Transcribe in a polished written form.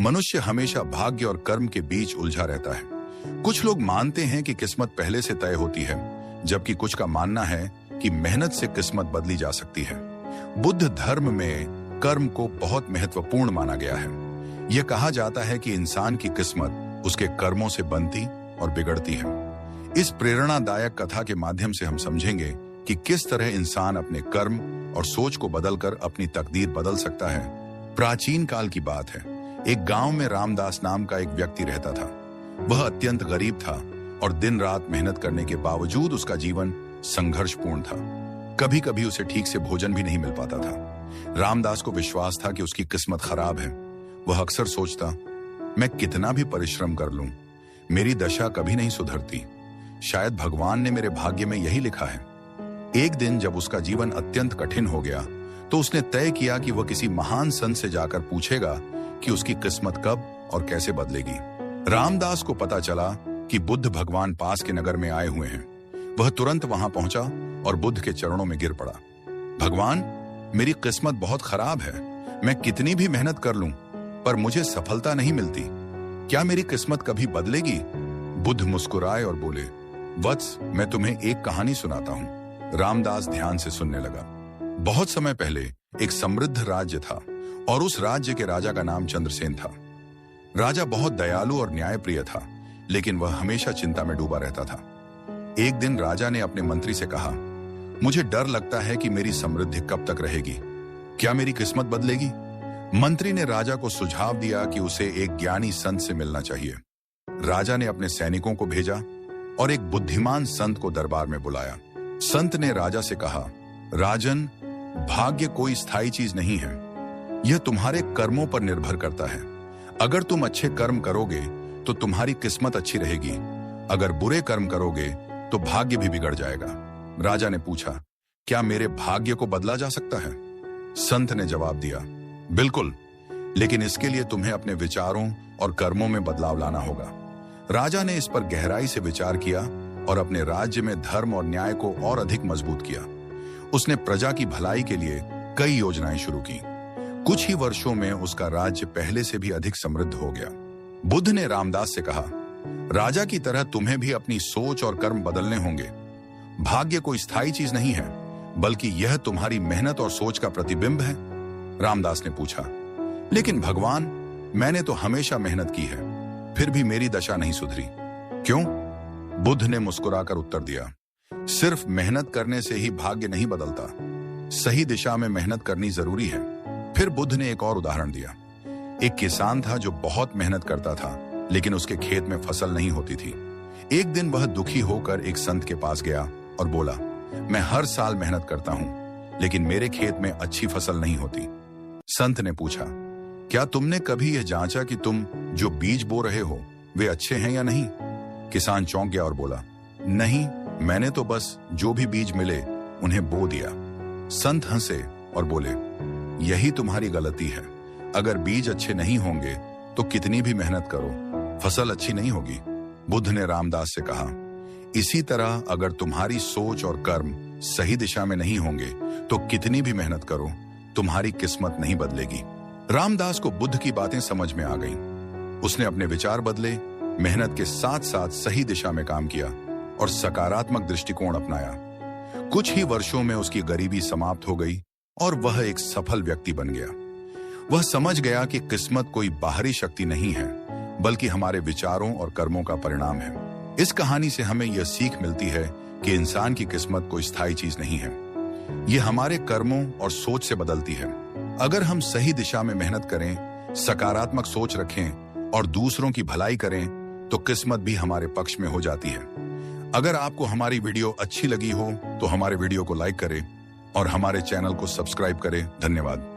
मनुष्य हमेशा भाग्य और कर्म के बीच उलझा रहता है। कुछ लोग मानते हैं कि किस्मत पहले से तय होती है, जबकि कुछ का मानना है कि मेहनत से किस्मत बदली जा सकती है। बुद्ध धर्म में कर्म को बहुत महत्वपूर्ण माना गया है। यह कहा जाता है कि इंसान की किस्मत उसके कर्मों से बनती और बिगड़ती है। इस प्रेरणादायक कथा के माध्यम से हम समझेंगे कि किस तरह इंसान अपने कर्म और सोच को बदलकर अपनी तकदीर बदल सकता है। प्राचीन काल की बात है। एक गांव में रामदास नाम का एक व्यक्ति रहता था। वह अत्यंत गरीब था और दिन रात मेहनत करने के बावजूद उसका जीवन संघर्षपूर्ण था। कभी कभी उसे ठीक से भोजन भी नहीं मिल पाता था। रामदास को विश्वास था कि उसकी किस्मत खराब है। वह अक्सर सोचता, मैं कितना भी परिश्रम कर लूं, मेरी दशा कभी नहीं सुधरती। शायद भगवान ने मेरे भाग्य में यही लिखा है। एक दिन जब उसका जीवन अत्यंत कठिन हो गया, तो उसने तय किया कि वह किसी महान संत से जाकर पूछेगा कि उसकी किस्मत कब और कैसे बदलेगी। रामदास को पता चला कि बुद्ध भगवान पास के नगर में आए हुए हैं। वह तुरंत वहां पहुंचा और बुद्ध के चरणों में गिर पड़ा। भगवान, मेरी किस्मत बहुत खराब है। मैं कितनी भी मेहनत कर लूं, पर मुझे सफलता नहीं मिलती। क्या मेरी किस्मत कभी बदलेगी? बुद्ध मुस्कुराए और बोले, वत्स, मैं तुम्हें एक कहानी सुनाता हूं। रामदास ध्यान से सुनने लगा। बहुत समय पहले एक समृद्ध राज्य था और उस राज्य के राजा का नाम चंद्रसेन था। राजा बहुत दयालु और न्यायप्रिय था, लेकिन वह हमेशा चिंता में डूबा रहता था। एक दिन राजा ने अपने मंत्री से कहा, मुझे डर लगता है कि मेरी समृद्धि कब तक रहेगी। क्या मेरी किस्मत बदलेगी? मंत्री ने राजा को सुझाव दिया कि उसे एक ज्ञानी संत से मिलना चाहिए। राजा ने अपने सैनिकों को भेजा और एक बुद्धिमान संत को दरबार में बुलाया। संत ने राजा से कहा, राजन, भाग्य कोई स्थायी चीज नहीं है। यह तुम्हारे कर्मों पर निर्भर करता है। अगर तुम अच्छे कर्म करोगे तो तुम्हारी किस्मत अच्छी रहेगी। अगर बुरे कर्म करोगे तो भाग्य भी बिगड़ जाएगा। राजा ने पूछा, क्या मेरे भाग्य को बदला जा सकता है? संत ने जवाब दिया, बिल्कुल, लेकिन इसके लिए तुम्हें अपने विचारों और कर्मों में बदलाव लाना होगा। राजा ने इस पर गहराई से विचार किया और अपने राज्य में धर्म और न्याय को और अधिक मजबूत किया। उसने प्रजा की भलाई के लिए कई योजनाएं शुरू की। कुछ ही वर्षों में उसका राज्य पहले से भी अधिक समृद्ध हो गया। बुद्ध ने रामदास से कहा, राजा की तरह तुम्हें भी अपनी सोच और कर्म बदलने होंगे। भाग्य कोई स्थायी चीज नहीं है, बल्कि यह तुम्हारी मेहनत और सोच का प्रतिबिंब है। रामदास ने पूछा, लेकिन भगवान, मैंने तो हमेशा मेहनत की है, फिर भी मेरी दशा नहीं सुधरी। क्यों? बुद्ध ने मुस्कुराकर उत्तर दिया, सिर्फ मेहनत करने से ही भाग्य नहीं बदलता, सही दिशा में मेहनत करनी जरूरी है। फिर बुद्ध ने एक और उदाहरण दिया। एक किसान था जो बहुत मेहनत करता था, लेकिन उसके खेत में फसल नहीं होती थी। एक दिन वह दुखी होकर एक संत के पास गया और बोला, मैं हर साल मेहनत करता हूं, लेकिन मेरे खेत में अच्छी फसल नहीं होती। संत ने पूछा, क्या तुमने कभी यह जांचा कि तुम जो बीज बो रहे हो वे अच्छे हैं या नहीं? किसान चौंक गया और बोला, नहीं, मैंने तो बस जो भी बीज मिले उन्हें बो दिया। संत हंसे और बोले, यही तुम्हारी गलती है। अगर बीज अच्छे नहीं होंगे तो कितनी भी मेहनत करो, फसल अच्छी नहीं होगी। बुद्ध ने रामदास से कहा, इसी तरह अगर तुम्हारी सोच और कर्म सही दिशा में नहीं होंगे तो कितनी भी मेहनत करो, तुम्हारी किस्मत नहीं बदलेगी। रामदास को बुद्ध की बातें समझ में आ गईं। उसने अपने विचार बदले, मेहनत के साथ साथ सही दिशा में काम किया और सकारात्मक दृष्टिकोण अपनाया। कुछ ही वर्षों में उसकी गरीबी समाप्त हो गई और वह एक सफल व्यक्ति बन गया। वह समझ गया कि किस्मत कोई बाहरी शक्ति नहीं है, बल्कि हमारे विचारों और कर्मों का परिणाम है। इस कहानी से हमें यह सीख मिलती है कि इंसान की किस्मत कोई स्थायी चीज नहीं है। यह हमारे कर्मों और सोच से बदलती है। अगर हम सही दिशा में मेहनत करें, सकारात्मक सोच रखें और दूसरों की भलाई करें, तो किस्मत भी हमारे पक्ष में हो जाती है। अगर आपको हमारी वीडियो अच्छी लगी हो तो हमारे वीडियो को लाइक करें और हमारे चैनल को सब्सक्राइब करें। धन्यवाद।